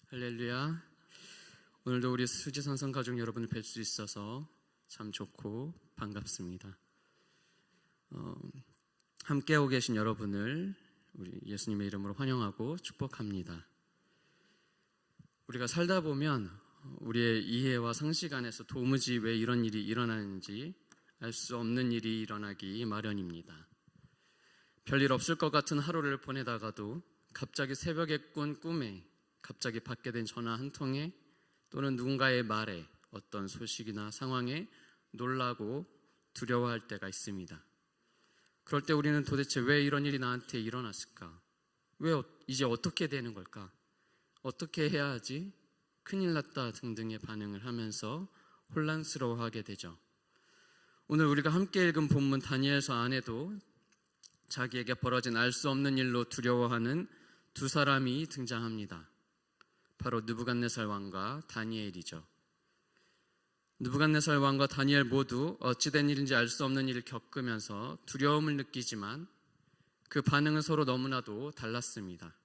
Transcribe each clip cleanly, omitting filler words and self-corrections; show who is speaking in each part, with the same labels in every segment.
Speaker 1: 할렐루야. 오늘도 우리 수지선성 가족 여러분을 뵐 수 있어서 참 좋고 반갑습니다. 함께하고 계신 여러분을 우리 예수님의 이름으로 환영하고 축복합니다. 우리가 살다 보면 우리의 이해와 상식 안에서 도무지 왜 이런 일이 일어나는지 알 수 없는 일이 일어나기 마련입니다. 별일 없을 것 같은 하루를 보내다가도 갑자기 새벽에 꾼 꿈에, 갑자기 받게 된 전화 한 통에, 또는 누군가의 말에, 어떤 소식이나 상황에 놀라고 두려워할 때가 있습니다. 그럴 때 우리는 도대체 왜 이런 일이 나한테 일어났을까? 왜 이제 어떻게 되는 걸까? 어떻게 해야 하지? 큰일 났다 등등의 반응을 하면서 혼란스러워하게 되죠. 오늘 우리가 함께 읽은 본문 다니엘서 안에도 자기에게 벌어진 알 수 없는 일로 두려워하는 두 사람이 등장합니다. 바로 느부갓네살 왕과 다니엘이죠. 느부갓네살 왕과 다니엘 모두 어찌된 일인지 알 수 없는 일을 겪으면서 두려움을 느끼지만 그 반응은 서로 너무나도 달랐습니다.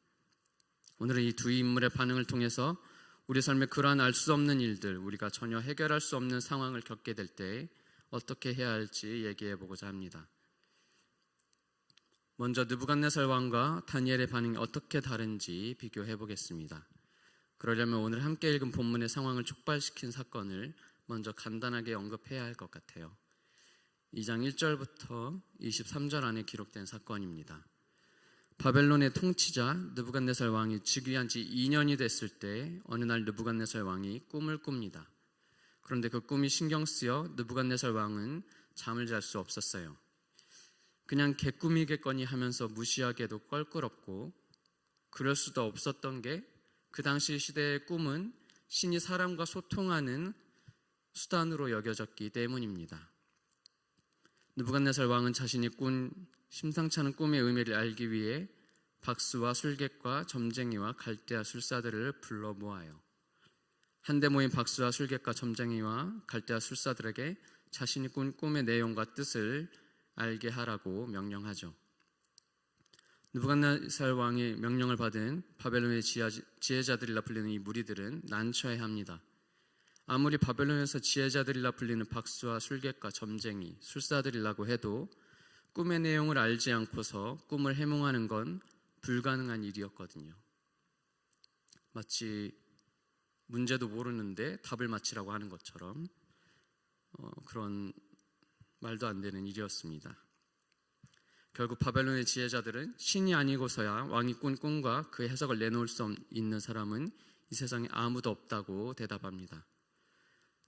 Speaker 1: 오늘은 이 두 인물의 반응을 통해서 우리 삶에 그러한 알 수 없는 일들, 우리가 전혀 해결할 수 없는 상황을 겪게 될 때 어떻게 해야 할지 얘기해 보고자 합니다. 먼저 느부갓네살 왕과 다니엘의 반응이 어떻게 다른지 비교해 보겠습니다. 그러려면 오늘 함께 읽은 본문의 상황을 촉발시킨 사건을 먼저 간단하게 언급해야 할 것 같아요. 2장 1절부터 23절 안에 기록된 사건입니다. 바벨론의 통치자 느부갓네살 왕이 즉위한 지 2년이 됐을 때 어느 날 느부갓네살 왕이 꿈을 꿉니다. 그런데 그 꿈이 신경 쓰여 느부갓네살 왕은 잠을 잘 수 없었어요. 그냥 개꿈이겠거니 하면서 무시하게도 껄끄럽고, 그럴 수도 없었던 게 그 당시 시대의 꿈은 신이 사람과 소통하는 수단으로 여겨졌기 때문입니다. 느부갓네살 왕은 자신이 꾼 심상치 않은 꿈의 의미를 알기 위해 박수와 술객과 점쟁이와 갈대아 술사들을 불러 모아요. 한데 모인 박수와 술객과 점쟁이와 갈대아 술사들에게 자신이 꾼 꿈의 내용과 뜻을 알게 하라고 명령하죠. 느부갓네살 왕의 명령을 받은 바벨론의 지혜자들이라 불리는 이 무리들은 난처해합니다. 아무리 바벨론에서 지혜자들이라 불리는 박수와 술객과 점쟁이, 술사들이라고 해도 꿈의 내용을 알지 않고서 꿈을 해몽하는 건 불가능한 일이었거든요. 마치 문제도 모르는데 답을 맞히라고 하는 것처럼 그런 말도 안 되는 일이었습니다. 결국 바벨론의 지혜자들은 신이 아니고서야 왕이 꾼 꿈과 그 해석을 내놓을 수 있는 사람은 이 세상에 아무도 없다고 대답합니다.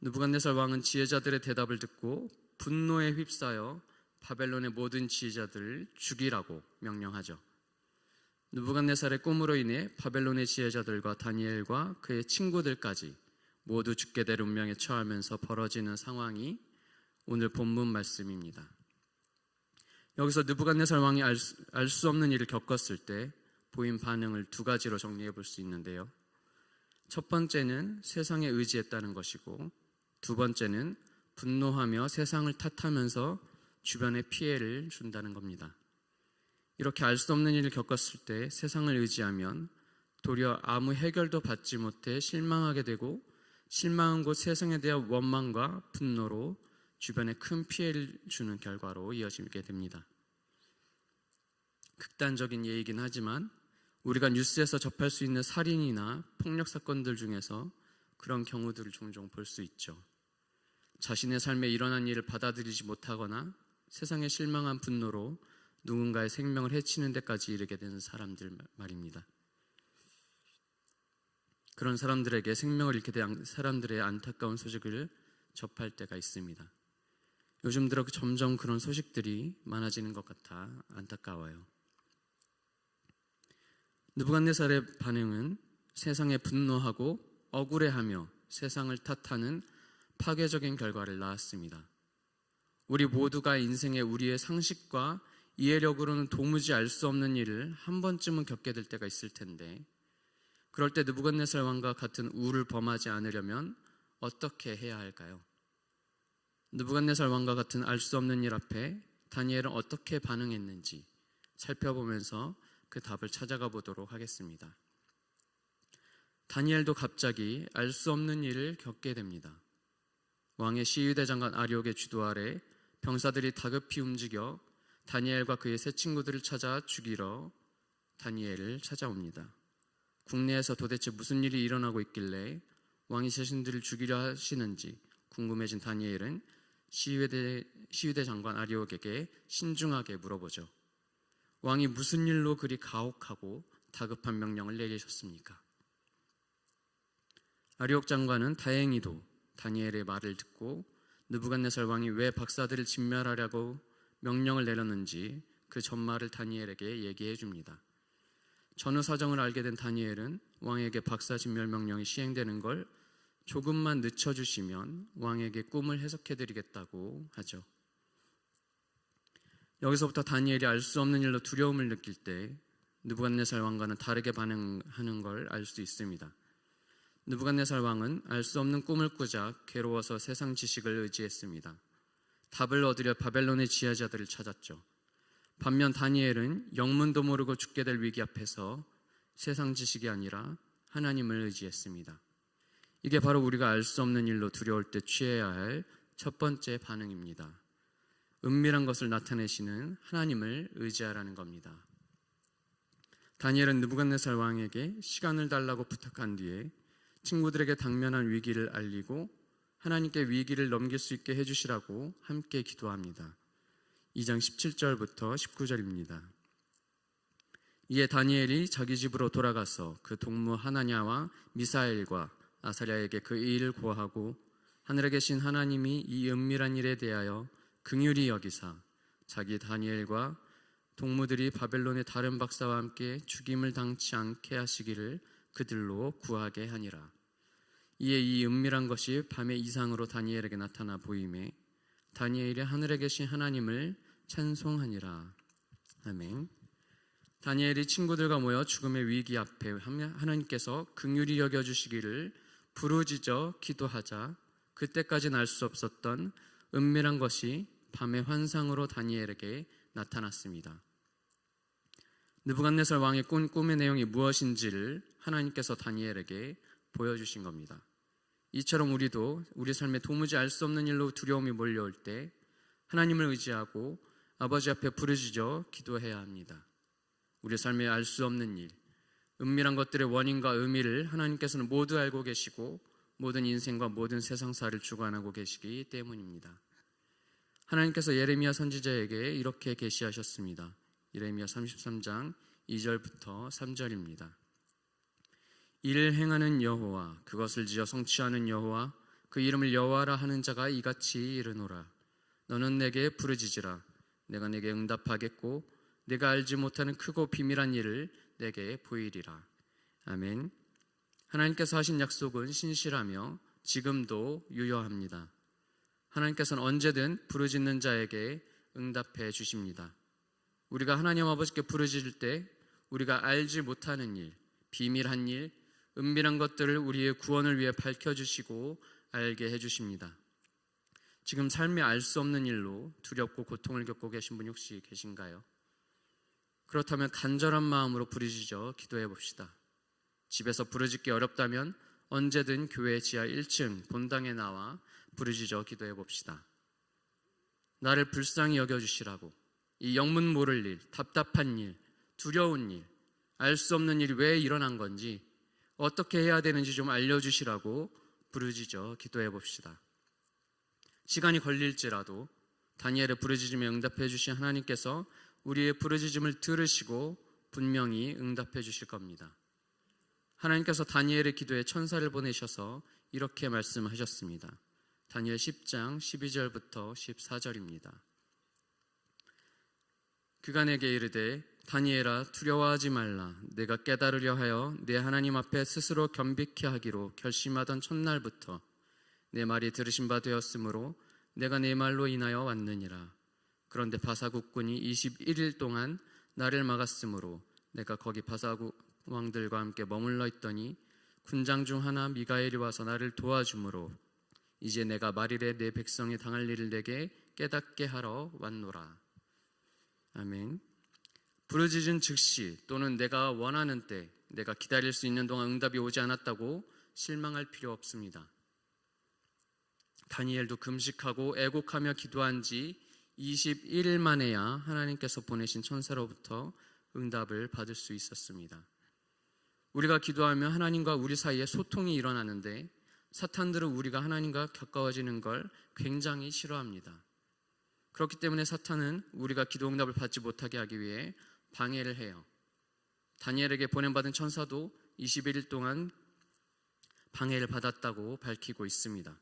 Speaker 1: 느부갓네살 왕은 지혜자들의 대답을 듣고 분노에 휩싸여 바벨론의 모든 지혜자들을 죽이라고 명령하죠. 느부갓네살의 꿈으로 인해 바벨론의 지혜자들과 다니엘과 그의 친구들까지 모두 죽게 될 운명에 처하면서 벌어지는 상황이 오늘 본문 말씀입니다. 여기서 느부갓네살 왕이 알 수 없는 일을 겪었을 때 보인 반응을 두 가지로 정리해 볼 수 있는데요. 첫 번째는 세상에 의지했다는 것이고, 두 번째는 분노하며 세상을 탓하면서 주변에 피해를 준다는 겁니다. 이렇게 알 수 없는 일을 겪었을 때 세상을 의지하면 도리어 아무 해결도 받지 못해 실망하게 되고, 실망한 곳 세상에 대한 원망과 분노로 주변에 큰 피해를 주는 결과로 이어지게 됩니다. 극단적인 예이긴 하지만 우리가 뉴스에서 접할 수 있는 살인이나 폭력 사건들 중에서 그런 경우들을 종종 볼 수 있죠. 자신의 삶에 일어난 일을 받아들이지 못하거나 세상에 실망한 분노로 누군가의 생명을 해치는 데까지 이르게 되는 사람들 말입니다. 그런 사람들에게 생명을 잃게 된 사람들의 안타까운 소식을 접할 때가 있습니다. 요즘 들어 점점 그런 소식들이 많아지는 것 같아 안타까워요. 느부갓네살의 반응은 세상에 분노하고 억울해하며 세상을 탓하는 파괴적인 결과를 낳았습니다. 우리 모두가 인생에 우리의 상식과 이해력으로는 도무지 알 수 없는 일을 한 번쯤은 겪게 될 때가 있을 텐데, 그럴 때 느부갓네살 왕과 같은 우를 범하지 않으려면 어떻게 해야 할까요? 느부갓네살 왕과 같은 알 수 없는 일 앞에 다니엘은 어떻게 반응했는지 살펴보면서 그 답을 찾아가 보도록 하겠습니다. 다니엘도 갑자기 알 수 없는 일을 겪게 됩니다. 왕의 시위대 장관 아리옥의 주도 아래 병사들이 다급히 움직여 다니엘과 그의 세 친구들을 찾아 죽이러 다니엘을 찾아옵니다. 국내에서 도대체 무슨 일이 일어나고 있길래 왕이 자신들을 죽이려 하시는지 궁금해진 다니엘은 시위대 장관 아리옥에게 신중하게 물어보죠. 왕이 무슨 일로 그리 가혹하고 다급한 명령을 내리셨습니까? 아리옥 장관은 다행히도 다니엘의 말을 듣고 느부갓네살 왕이 왜 박사들을 진멸하려고 명령을 내렸는지 그 전말을 다니엘에게 얘기해 줍니다. 전후 사정을 알게 된 다니엘은 왕에게 박사 진멸 명령이 시행되는 걸 조금만 늦춰주시면 왕에게 꿈을 해석해드리겠다고 하죠. 여기서부터 다니엘이 알 수 없는 일로 두려움을 느낄 때 느부갓네살 왕과는 다르게 반응하는 걸 알 수 있습니다. 느부갓네살 왕은 알 수 없는 꿈을 꾸자 괴로워서 세상 지식을 의지했습니다. 답을 얻으려 바벨론의 지혜자들을 찾았죠. 반면 다니엘은 영문도 모르고 죽게 될 위기 앞에서 세상 지식이 아니라 하나님을 의지했습니다. 이게 바로 우리가 알 수 없는 일로 두려울 때 취해야 할 첫 번째 반응입니다. 은밀한 것을 나타내시는 하나님을 의지하라는 겁니다. 다니엘은 느부갓네살 왕에게 시간을 달라고 부탁한 뒤에 친구들에게 당면한 위기를 알리고 하나님께 위기를 넘길 수 있게 해주시라고 함께 기도합니다. 2장 17절부터 19절입니다. 이에 다니엘이 자기 집으로 돌아가서 그 동무 하나냐와 미사엘과 아사랴에게 그 일을 고하고 하늘에 계신 하나님이 이 은밀한 일에 대하여 긍휼히 여기사 자기 다니엘과 동무들이 바벨론의 다른 박사와 함께 죽임을 당치 않게 하시기를 그들로 구하게 하니라. 이에 이 은밀한 것이 밤의 이상으로 다니엘에게 나타나 보임에 다니엘이 하늘에 계신 하나님을 찬송하니라. 아멘. 다니엘이 친구들과 모여 죽음의 위기 앞에 하나님께서 긍휼히 여겨주시기를 부르짖어 기도하자 그때까지는 알 수 없었던 은밀한 것이 밤의 환상으로 다니엘에게 나타났습니다. 느부갓네살 왕의 꾼 꿈의 내용이 무엇인지를 하나님께서 다니엘에게 보여주신 겁니다. 이처럼 우리도 우리 삶에 도무지 알 수 없는 일로 두려움이 몰려올 때 하나님을 의지하고 아버지 앞에 부르짖어 기도해야 합니다. 우리 삶에 알 수 없는 일, 은밀한 것들의 원인과 의미를 하나님께서는 모두 알고 계시고 모든 인생과 모든 세상사를 주관하고 계시기 때문입니다. 하나님께서 예레미야 선지자에게 이렇게 계시하셨습니다. 예레미야 33장 2절부터 3절입니다. 이를 행하는 여호와, 그것을 지어 성취하는 여호와, 그 이름을 여호와라 하는 자가 이같이 이르노라. 너는 내게 부르짖으라. 내가 내게 응답하겠고 내가 알지 못하는 크고 비밀한 일을 내게 보이리라. 아멘. 하나님께서 하신 약속은 신실하며 지금도 유효합니다. 하나님께서는 언제든 부르짖는 자에게 응답해 주십니다. 우리가 하나님 아버지께 부르짖을 때 우리가 알지 못하는 일, 비밀한 일, 은밀한 것들을 우리의 구원을 위해 밝혀주시고 알게 해주십니다. 지금 삶에 알 수 없는 일로 두렵고 고통을 겪고 계신 분 혹시 계신가요? 그렇다면 간절한 마음으로 부르짖어 기도해 봅시다. 집에서 부르짖기 어렵다면 언제든 교회 지하 1층 본당에 나와 부르짖어 기도해 봅시다. 나를 불쌍히 여겨주시라고, 이 영문 모를 일, 답답한 일, 두려운 일, 알 수 없는 일이 왜 일어난 건지 어떻게 해야 되는지 좀 알려주시라고 부르짖어 기도해 봅시다. 시간이 걸릴지라도 다니엘의 부르짖음에 응답해 주신 하나님께서 우리의 부르짖음을 들으시고 분명히 응답해 주실 겁니다. 하나님께서 다니엘의 기도에 천사를 보내셔서 이렇게 말씀하셨습니다. 다니엘 10장 12절부터 14절입니다. 그가 내게 이르되 다니엘아 두려워하지 말라. 내가 깨달으려 하여 내 하나님 앞에 스스로 겸비케 하기로 결심하던 첫날부터 내 말이 들으신 바 되었으므로 내가 내 말로 인하여 왔느니라. 그런데 바사국군이 21일 동안 나를 막았으므로 내가 거기 바사국 왕들과 함께 머물러 있더니 군장 중 하나 미가엘이 와서 나를 도와주므로 이제 내가 말일에 내 백성이 당할 일을 내게 깨닫게 하러 왔노라. 아멘. 부르짖은 즉시 또는 내가 원하는 때 내가 기다릴 수 있는 동안 응답이 오지 않았다고 실망할 필요 없습니다. 다니엘도 금식하고 애곡하며 기도한 지 21일 만에야 하나님께서 보내신 천사로부터 응답을 받을 수 있었습니다. 우리가 기도하면 하나님과 우리 사이에 소통이 일어나는데 사탄들은 우리가 하나님과 가까워지는 걸 굉장히 싫어합니다. 그렇기 때문에 사탄은 우리가 기도 응답을 받지 못하게 하기 위해 방해를 해요. 다니엘에게 보냄받은 천사도 21일 동안 방해를 받았다고 밝히고 있습니다.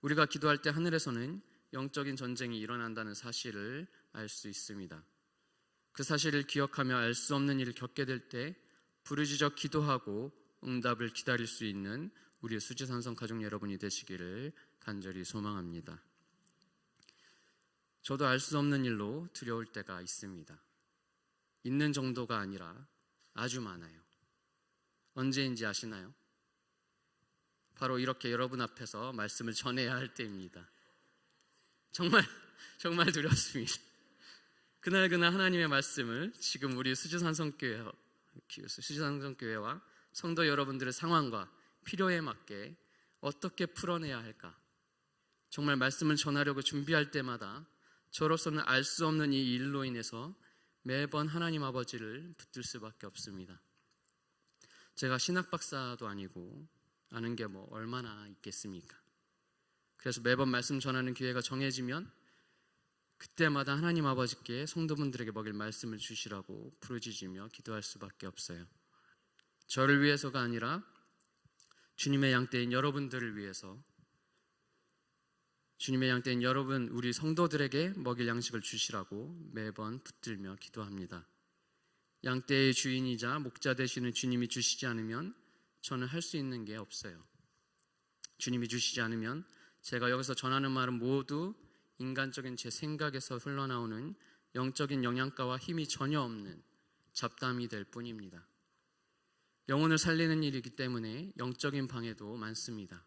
Speaker 1: 우리가 기도할 때 하늘에서는 영적인 전쟁이 일어난다는 사실을 알 수 있습니다. 그 사실을 기억하며 알 수 없는 일을 겪게 될 때 부르짖어 기도하고 응답을 기다릴 수 있는 우리 수지산성 가족 여러분이 되시기를 간절히 소망합니다. 저도 알 수 없는 일로 두려울 때가 있습니다. 있는 정도가 아니라 아주 많아요. 언제인지 아시나요? 바로 이렇게 여러분 앞에서 말씀을 전해야 할 때입니다. 정말 두렵습니다. 그날그날 하나님의 말씀을 지금 우리 수지산성교회와 성도 여러분들의 상황과 필요에 맞게 어떻게 풀어내야 할까? 정말 말씀을 전하려고 준비할 때마다 저로서는 알 수 없는 이 일로 인해서 매번 하나님 아버지를 붙들 수밖에 없습니다. 제가 신학 박사도 아니고 아는 게 뭐 얼마나 있겠습니까? 그래서 매번 말씀 전하는 기회가 정해지면 그때마다 하나님 아버지께 성도분들에게 먹일 말씀을 주시라고 부르짖으며 기도할 수밖에 없어요. 저를 위해서가 아니라 주님의 양떼인 여러분들을 위해서, 주님의 양떼인 여러분, 우리 성도들에게 먹일 양식을 주시라고 매번 붙들며 기도합니다. 양떼의 주인이자 목자 되시는 주님이 주시지 않으면 저는 할 수 있는 게 없어요. 주님이 주시지 않으면 제가 여기서 전하는 말은 모두 인간적인 제 생각에서 흘러나오는 영적인 영양가와 힘이 전혀 없는 잡담이 될 뿐입니다. 영혼을 살리는 일이기 때문에 영적인 방해도 많습니다.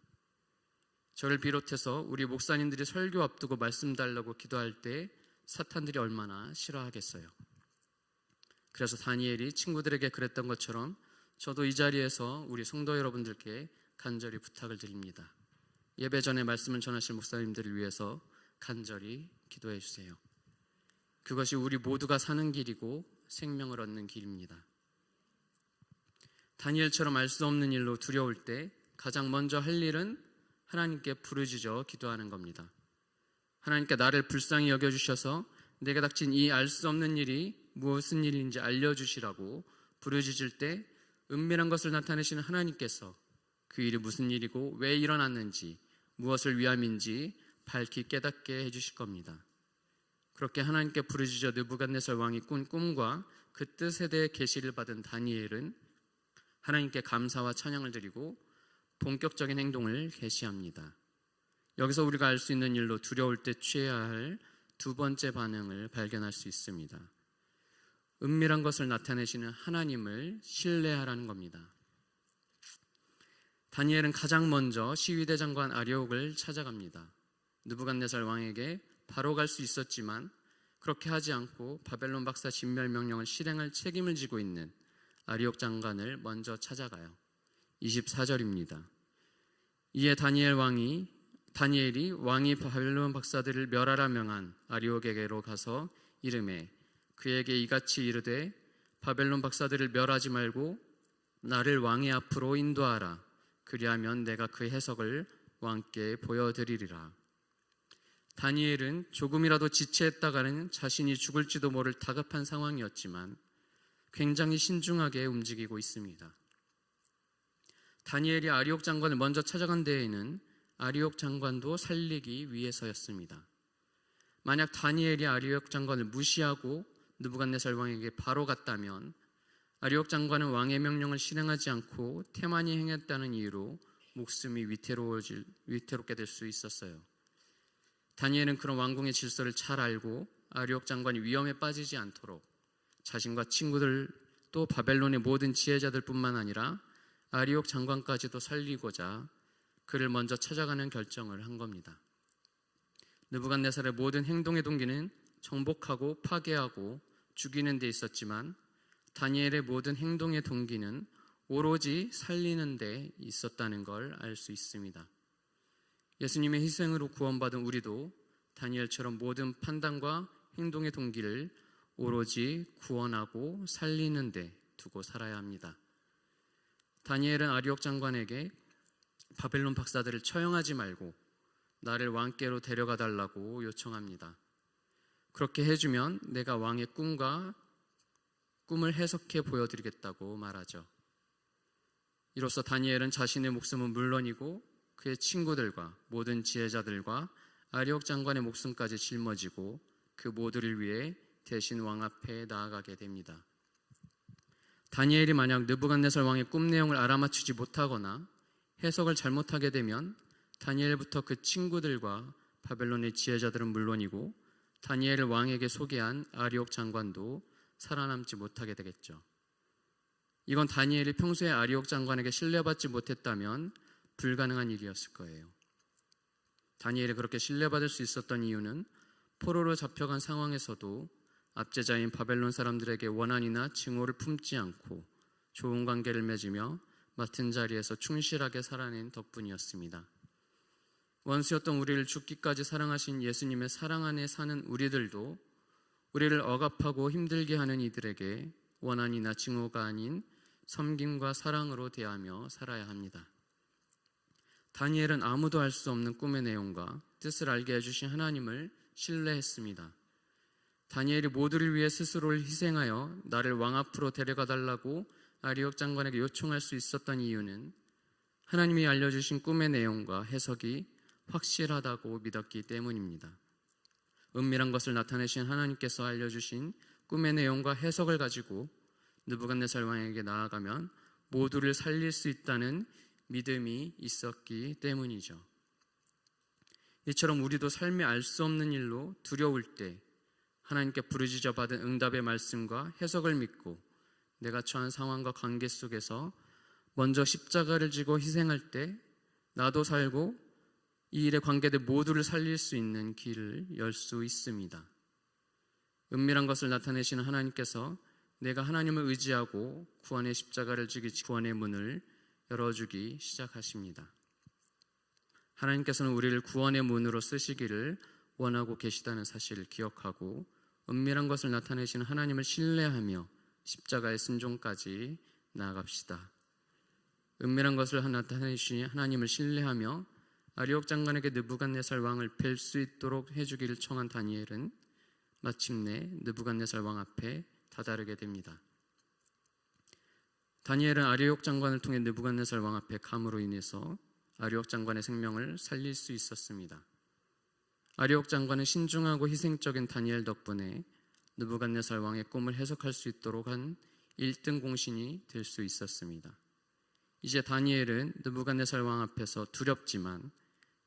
Speaker 1: 저를 비롯해서 우리 목사님들이 설교 앞두고 말씀 달라고 기도할 때 사탄들이 얼마나 싫어하겠어요. 그래서 다니엘이 친구들에게 그랬던 것처럼 저도 이 자리에서 우리 성도 여러분들께 간절히 부탁을 드립니다. 예배 전에 말씀을 전하실 목사님들을 위해서 간절히 기도해 주세요. 그것이 우리 모두가 사는 길이고 생명을 얻는 길입니다. 다니엘처럼 알 수 없는 일로 두려울 때 가장 먼저 할 일은 하나님께 부르짖어 기도하는 겁니다. 하나님께 나를 불쌍히 여겨주셔서 내게 닥친 이 알 수 없는 일이 무엇은 일인지 알려주시라고 부르짖을 때 은밀한 것을 나타내시는 하나님께서 그 일이 무슨 일이고 왜 일어났는지 무엇을 위함인지 밝히 깨닫게 해주실 겁니다. 그렇게 하나님께 부르짖어 느부갓네살 왕이 꾼 꿈과 그 뜻에 대해 계시를 받은 다니엘은 하나님께 감사와 찬양을 드리고 본격적인 행동을 개시합니다. 여기서 우리가 알 수 있는 일로 두려울 때 취해야 할 두 번째 반응을 발견할 수 있습니다. 은밀한 것을 나타내시는 하나님을 신뢰하라는 겁니다. 다니엘은 가장 먼저 시위대장관 아리옥을 찾아갑니다. 느부갓네살 왕에게 바로 갈 수 있었지만 그렇게 하지 않고 바벨론 박사 진멸 명령을 실행할 책임을 지고 있는 아리옥 장관을 먼저 찾아가요. 24절입니다. 이에 다니엘이 왕이 바벨론 박사들을 멸하라 명한 아리옥에게로 가서 이르매 그에게 이같이 이르되 바벨론 박사들을 멸하지 말고 나를 왕의 앞으로 인도하라. 그리하면 내가 그 해석을 왕께 보여드리리라. 다니엘은 조금이라도 지체했다가는 자신이 죽을지도 모를 다급한 상황이었지만 굉장히 신중하게 움직이고 있습니다. 다니엘이 아리옥 장관을 먼저 찾아간 데에는 아리옥 장관도 살리기 위해서였습니다. 만약 다니엘이 아리옥 장관을 무시하고 느부갓네살 왕에게 바로 갔다면 아리옥 장관은 왕의 명령을 실행하지 않고 태만히 행했다는 이유로 목숨이 위태롭게 될 수 있었어요. 다니엘은 그런 왕궁의 질서를 잘 알고 아리옥 장관이 위험에 빠지지 않도록 자신과 친구들 또 바벨론의 모든 지혜자들뿐만 아니라 아리옥 장관까지도 살리고자 그를 먼저 찾아가는 결정을 한 겁니다. 느부갓네살의 모든 행동의 동기는 정복하고 파괴하고 죽이는 데 있었지만 다니엘의 모든 행동의 동기는 오로지 살리는 데 있었다는 걸 알 수 있습니다. 예수님의 희생으로 구원받은 우리도 다니엘처럼 모든 판단과 행동의 동기를 오로지 구원하고 살리는 데 두고 살아야 합니다. 다니엘은 아리옥 장관에게 바벨론 박사들을 처형하지 말고 나를 왕께로 데려가 달라고 요청합니다. 그렇게 해주면 내가 왕의 꿈을 해석해 보여드리겠다고 말하죠. 이로써 다니엘은 자신의 목숨은 물론이고 그의 친구들과 모든 지혜자들과 아리옥 장관의 목숨까지 짊어지고 그 모두를 위해 대신 왕 앞에 나아가게 됩니다. 다니엘이 만약 느부갓네살 왕의 꿈 내용을 알아맞히지 못하거나 해석을 잘못하게 되면 다니엘부터 그 친구들과 바벨론의 지혜자들은 물론이고 다니엘을 왕에게 소개한 아리옥 장관도 살아남지 못하게 되겠죠. 이건 다니엘이 평소에 아리옥 장관에게 신뢰받지 못했다면 불가능한 일이었을 거예요. 다니엘이 그렇게 신뢰받을 수 있었던 이유는 포로로 잡혀간 상황에서도 압제자인 바벨론 사람들에게 원한이나 증오를 품지 않고 좋은 관계를 맺으며 맡은 자리에서 충실하게 살아낸 덕분이었습니다. 원수였던 우리를 죽기까지 사랑하신 예수님의 사랑 안에 사는 우리들도 우리를 억압하고 힘들게 하는 이들에게 원한이나 증오가 아닌 섬김과 사랑으로 대하며 살아야 합니다. 다니엘은 아무도 알 수 없는 꿈의 내용과 뜻을 알게 해주신 하나님을 신뢰했습니다. 다니엘이 모두를 위해 스스로를 희생하여 나를 왕 앞으로 데려가 달라고 아리옥 장관에게 요청할 수 있었던 이유는 하나님이 알려주신 꿈의 내용과 해석이 확실하다고 믿었기 때문입니다. 은밀한 것을 나타내신 하나님께서 알려주신 꿈의 내용과 해석을 가지고 느부갓네살 왕에게 나아가면 모두를 살릴 수 있다는 믿음이 있었기 때문이죠. 이처럼 우리도 삶에 알 수 없는 일로 두려울 때 하나님께 부르짖어 받은 응답의 말씀과 해석을 믿고 내가 처한 상황과 관계 속에서 먼저 십자가를 지고 희생할 때 나도 살고 이 일에 관계된 모두를 살릴 수 있는 길을 열 수 있습니다. 은밀한 것을 나타내시는 하나님께서 내가 하나님을 의지하고 구원의 십자가를 지기 구원의 문을 열어주기 시작하십니다. 하나님께서는 우리를 구원의 문으로 쓰시기를 원하고 계시다는 사실을 기억하고 은밀한 것을 나타내시는 하나님을 신뢰하며 십자가의 순종까지 나아갑시다. 은밀한 것을 나타내시는 하나님을 신뢰하며 아리옥 장관에게 느부갓네살 왕을 뵐 수 있도록 해주기를 청한 다니엘은 마침내 느부갓네살 왕 앞에 다다르게 됩니다. 다니엘은 아리옥 장관을 통해 느부갓네살 왕 앞에 감으로 인해서 아리옥 장관의 생명을 살릴 수 있었습니다. 아리옥 장관은 신중하고 희생적인 다니엘 덕분에 느부갓네살 왕의 꿈을 해석할 수 있도록 한 1등 공신이 될 수 있었습니다. 이제 다니엘은 느부갓네살 왕 앞에서 두렵지만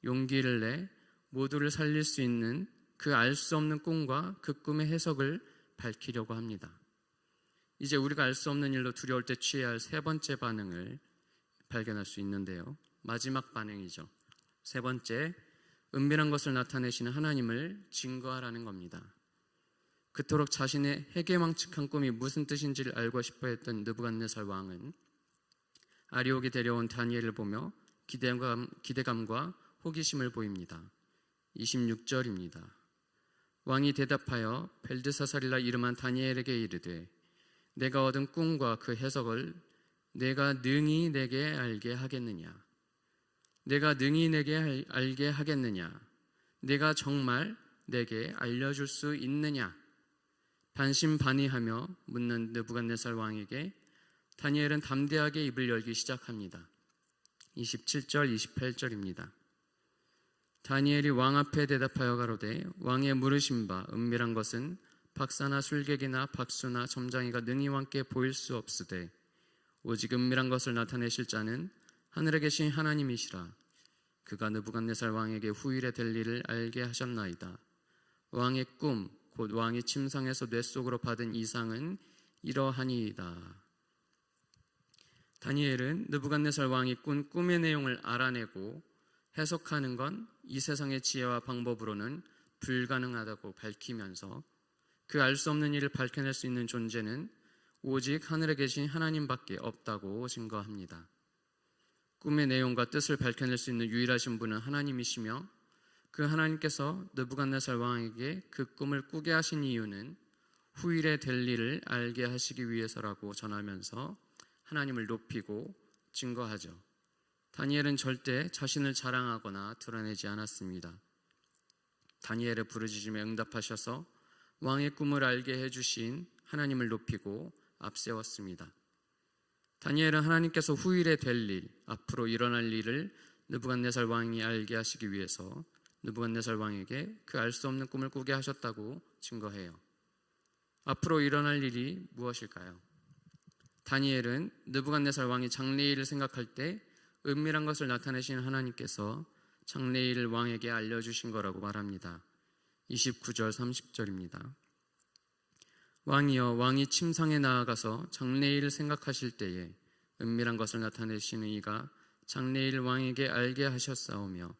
Speaker 1: 용기를 내 모두를 살릴 수 있는 그 알 수 없는 꿈과 그 꿈의 해석을 밝히려고 합니다. 이제 우리가 알 수 없는 일로 두려울 때 취해야 할 세 번째 반응을 발견할 수 있는데요. 마지막 반응이죠. 세 번째, 은밀한 것을 나타내시는 하나님을 증거하라는 겁니다. 그토록 자신의 해괴망측한 꿈이 무슨 뜻인지를 알고 싶어 했던 느부갓네살 왕은 아리옥이 데려온 다니엘을 보며 기대감과 호기심을 보입니다. 26절입니다. 왕이 대답하여 벨드사살이라 이름한 다니엘에게 이르되 내가 얻은 꿈과 그 해석을 내가 능히 내게 알게 하겠느냐? 내가 능히 내게 알게 하겠느냐? 내가 정말 내게 알려줄 수 있느냐? 반신반의하며 묻는 느부갓네살 왕에게 다니엘은 담대하게 입을 열기 시작합니다. 27절, 28절입니다. 다니엘이 왕 앞에 대답하여 가로되 왕의 물으신 바 은밀한 것은 박사나 술객이나 박수나 점장이가 능히 왕께 보일 수 없으되 오직 은밀한 것을 나타내실 자는 하늘에 계신 하나님이시라. 그가 느부갓네살 왕에게 후일에 될 일을 알게 하셨나이다. 왕의 꿈 곧 왕이 침상에서 뇌 속으로 받은 이상은 이러하니이다. 다니엘은 느부갓네살 왕이 꾼 꿈의 내용을 알아내고 해석하는 건 이 세상의 지혜와 방법으로는 불가능하다고 밝히면서 그 알 수 없는 일을 밝혀낼 수 있는 존재는 오직 하늘에 계신 하나님밖에 없다고 증거합니다. 꿈의 내용과 뜻을 밝혀낼 수 있는 유일하신 분은 하나님이시며 그 하나님께서 느부갓네살 왕에게 그 꿈을 꾸게 하신 이유는 후일에 될 일을 알게 하시기 위해서라고 전하면서 하나님을 높이고 증거하죠. 다니엘은 절대 자신을 자랑하거나 드러내지 않았습니다. 다니엘의 부르짖음에 응답하셔서 왕의 꿈을 알게 해주신 하나님을 높이고 앞세웠습니다. 다니엘은 하나님께서 후일에 될 일, 앞으로 일어날 일을 느부갓네살 왕이 알게 하시기 위해서 느부갓네살 왕에게 그 알 수 없는 꿈을 꾸게 하셨다고 증거해요. 앞으로 일어날 일이 무엇일까요? 다니엘은 느부갓네살 왕이 장래일을 생각할 때 은밀한 것을 나타내신 하나님께서 장래일을 왕에게 알려주신 거라고 말합니다. 29절 30절입니다. 왕이여, 왕이 침상에 나아가서 장래일을 생각하실 때에 은밀한 것을 나타내시는 이가 장래일 왕에게 알게 하셨사오며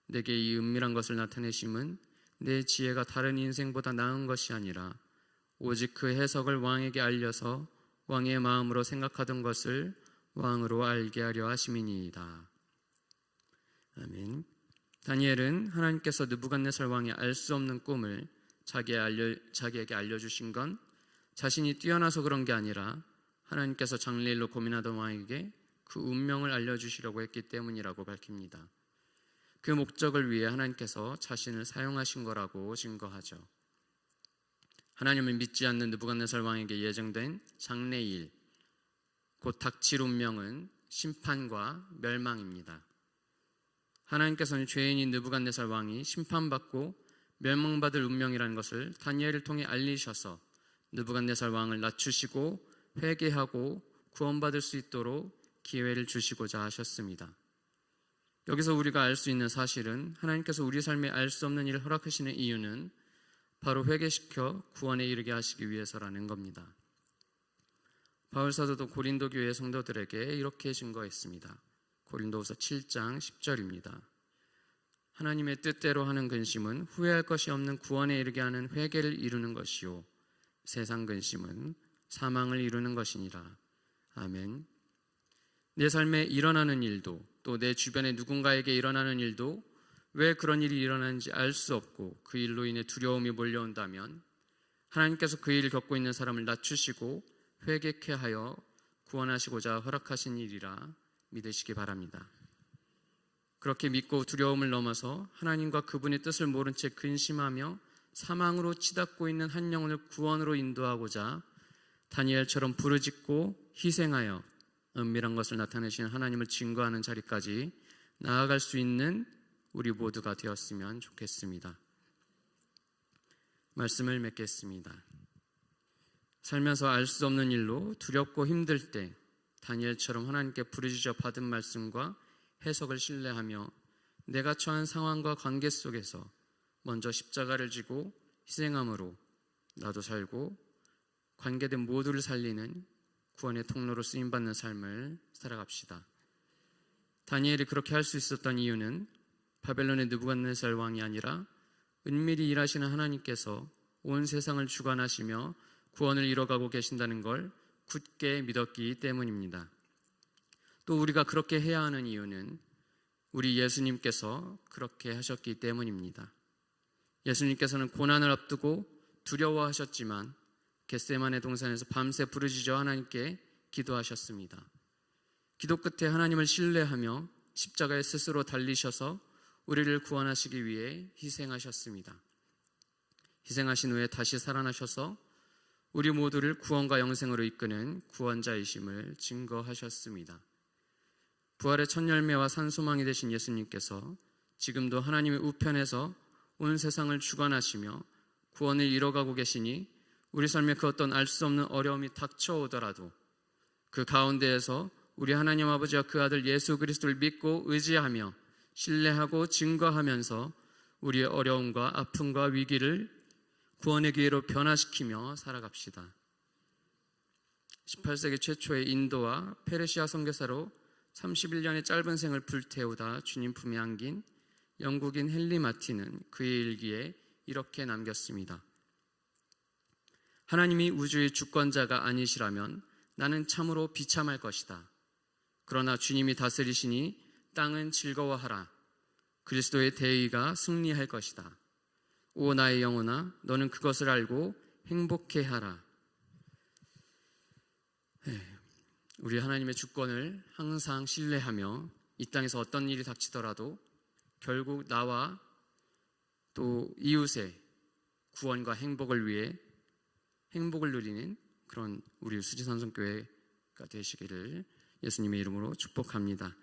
Speaker 1: 내게 이 은밀한 것을 나타내심은 내 지혜가 다른 인생보다 나은 것이 아니라 오직 그 해석을 왕에게 알려서 왕의 마음으로 생각하던 것을 왕으로 알게 하려 하심이니이다. 아멘. 다니엘은 하나님께서 느부갓네살 왕이 알 수 없는 꿈을 자기에게 알려주신 건 자신이 뛰어나서 그런 게 아니라 하나님께서 장래일로 고민하던 왕에게 그 운명을 알려주시려고 했기 때문이라고 밝힙니다. 그 목적을 위해 하나님께서 자신을 사용하신 거라고 증거하죠. 하나님을 믿지 않는 느부갓네살 왕에게 예정된 장래일, 곧 닥칠 운명은 심판과 멸망입니다. 하나님께서는 죄인인 느부갓네살 왕이 심판받고 멸망받을 운명이라는 것을 다니엘을 통해 알리셔서 느부갓네살 왕을 낮추시고 회개하고 구원받을 수 있도록 기회를 주시고자 하셨습니다. 여기서 우리가 알 수 있는 사실은 하나님께서 우리 삶에 알 수 없는 일을 허락하시는 이유는 바로 회개시켜 구원에 이르게 하시기 위해서라는 겁니다. 바울 사도도 고린도 교회 성도들에게 이렇게 증거했습니다. 고린도후서 7장 10절입니다. 하나님의 뜻대로 하는 근심은 후회할 것이 없는 구원에 이르게 하는 회개를 이루는 것이요 세상 근심은 사망을 이루는 것이니라. 아멘. 내 삶에 일어나는 일도 또 내 주변에 누군가에게 일어나는 일도 왜 그런 일이 일어나는지 알 수 없고 그 일로 인해 두려움이 몰려온다면 하나님께서 그 일을 겪고 있는 사람을 낮추시고 회개케 하여 구원하시고자 허락하신 일이라 믿으시기 바랍니다. 그렇게 믿고 두려움을 넘어서 하나님과 그분의 뜻을 모른 채 근심하며 사망으로 치닫고 있는 한 영혼을 구원으로 인도하고자 다니엘처럼 부르짖고 희생하여 은밀한 것을 나타내시는 하나님을 증거하는 자리까지 나아갈 수 있는 우리 모두가 되었으면 좋겠습니다. 말씀을 맺겠습니다. 살면서 알 수 없는 일로 두렵고 힘들 때 다니엘처럼 하나님께 부르짖어 받은 말씀과 해석을 신뢰하며 내가 처한 상황과 관계 속에서 먼저 십자가를 지고 희생함으로 나도 살고 관계된 모두를 살리는 구원의 통로로 쓰임받는 삶을 살아갑시다. 다니엘이 그렇게 할 수 있었던 이유는 바벨론의 느부갓네살 왕이 아니라 은밀히 일하시는 하나님께서 온 세상을 주관하시며 구원을 이뤄가고 계신다는 걸 굳게 믿었기 때문입니다. 또 우리가 그렇게 해야 하는 이유는 우리 예수님께서 그렇게 하셨기 때문입니다. 예수님께서는 고난을 앞두고 두려워하셨지만 겟세마네 동산에서 밤새 부르짖어 하나님께 기도하셨습니다. 기도 끝에 하나님을 신뢰하며 십자가에 스스로 달리셔서 우리를 구원하시기 위해 희생하셨습니다. 희생하신 후에 다시 살아나셔서 우리 모두를 구원과 영생으로 이끄는 구원자이심을 증거하셨습니다. 부활의 첫 열매와 산 소망이 되신 예수님께서 지금도 하나님의 우편에서 온 세상을 주관하시며 구원을 이뤄가고 계시니 우리 삶에 그 어떤 알 수 없는 어려움이 닥쳐오더라도 그 가운데에서 우리 하나님 아버지와 그 아들 예수 그리스도를 믿고 의지하며 신뢰하고 증거하면서 우리의 어려움과 아픔과 위기를 구원의 기회로 변화시키며 살아갑시다. 18세기 최초의 인도와 페르시아 선교사로 31년의 짧은 생을 불태우다 주님 품에 안긴 영국인 헨리 마틴은 그의 일기에 이렇게 남겼습니다. 하나님이 우주의 주권자가 아니시라면 나는 참으로 비참할 것이다. 그러나 주님이 다스리시니 땅은 즐거워하라. 그리스도의 대의가 승리할 것이다. 오 나의 영혼아, 너는 그것을 알고 행복해하라. 우리 하나님의 주권을 항상 신뢰하며 이 땅에서 어떤 일이 닥치더라도 결국 나와 또 이웃의 구원과 행복을 위해 행복을 누리는 그런 우리 수지산성교회가 되시기를 예수님의 이름으로 축복합니다.